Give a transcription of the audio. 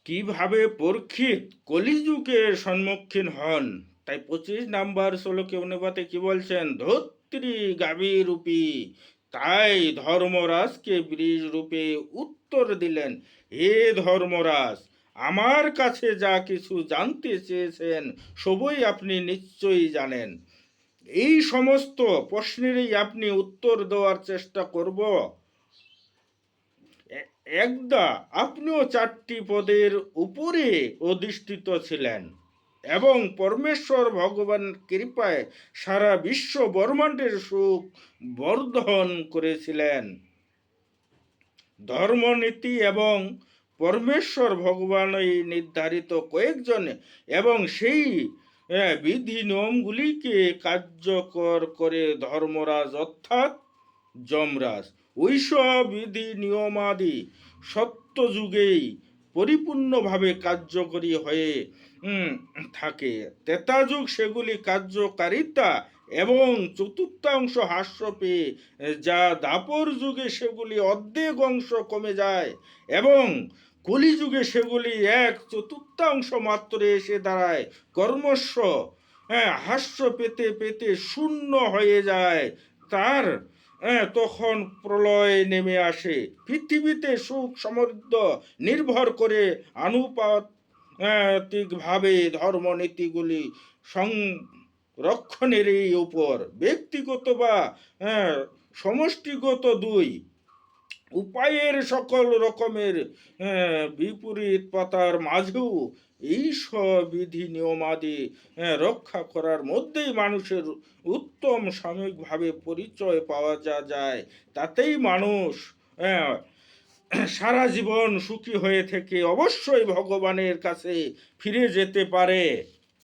কিভাবে পরীক্ষিত কলিযুগের সম্মুখীন হন, তাই 25 নম্বর শ্লোকে অনুবাদে কি বলছেন, ধত্রী গাভী রূপী, তাই ধর্মরাজকে বীজ রূপে উত্তর দিলেন, হে ধর্মরাজ, আমার কাছে যা কিছু জানতে চেয়েছেন সবই আপনি নিশ্চয়ই জানেন। এই সমস্ত প্রশ্নেরই আপনি উত্তর দেওয়ার চেষ্টা করব। একদা আপনিও 4টি পদের উপরে অধিষ্ঠিত ছিলেন এবং পরমেশ্বর ভগবান কৃপায় সারা বিশ্ব ব্রহ্মাণ্ডের সুখ বর্ধন করেছিলেন। ধর্মনীতি এবং পরমেশ্বর ভগবানই নির্ধারিত কয়েকজন এবং সেই বিধি নিয়মগুলিকে কার্যকর করে ধর্মরাজ অর্থাৎ যমরাজ ওইসব বিধি নিয়মাদি সত্যযুগেই পরিপূর্ণভাবে কার্যকরী হয়ে থাকে। ত্রেতাযুগ সেগুলি কার্যকারিতা এবং চতুর্থাংশ হ্রাস পেয়ে যা দাপর যুগে সেগুলি অর্ধেক অংশ কমে যায় এবং কলিযুগে সেগুলি 1/4 মাত্র এসে দাঁড়ায়। কর্মস্ব হাস্য পেতে পেতে শূন্য হয়ে যায়। তার তখন প্রলয় নেমে আসে। পৃথিবীতে সুখ সমৃদ্ধ নির্ভর করে আনুপাতিকভাবে ধর্মনীতিগুলি সংরক্ষণের উপর। ব্যক্তিগত বা সমষ্টিগত দুই উপায়ের সকল রকমের বিপরীত পাতার মাঝেও এই সব বিধি নিয়মাদি রক্ষা করার মধ্যেই মানুষের উত্তম সাময়িকভাবে পরিচয় পাওয়া যায়। তাতেই মানুষ সারা জীবন সুখী হয়ে থেকে অবশ্যই ভগবানের কাছে ফিরে যেতে পারে।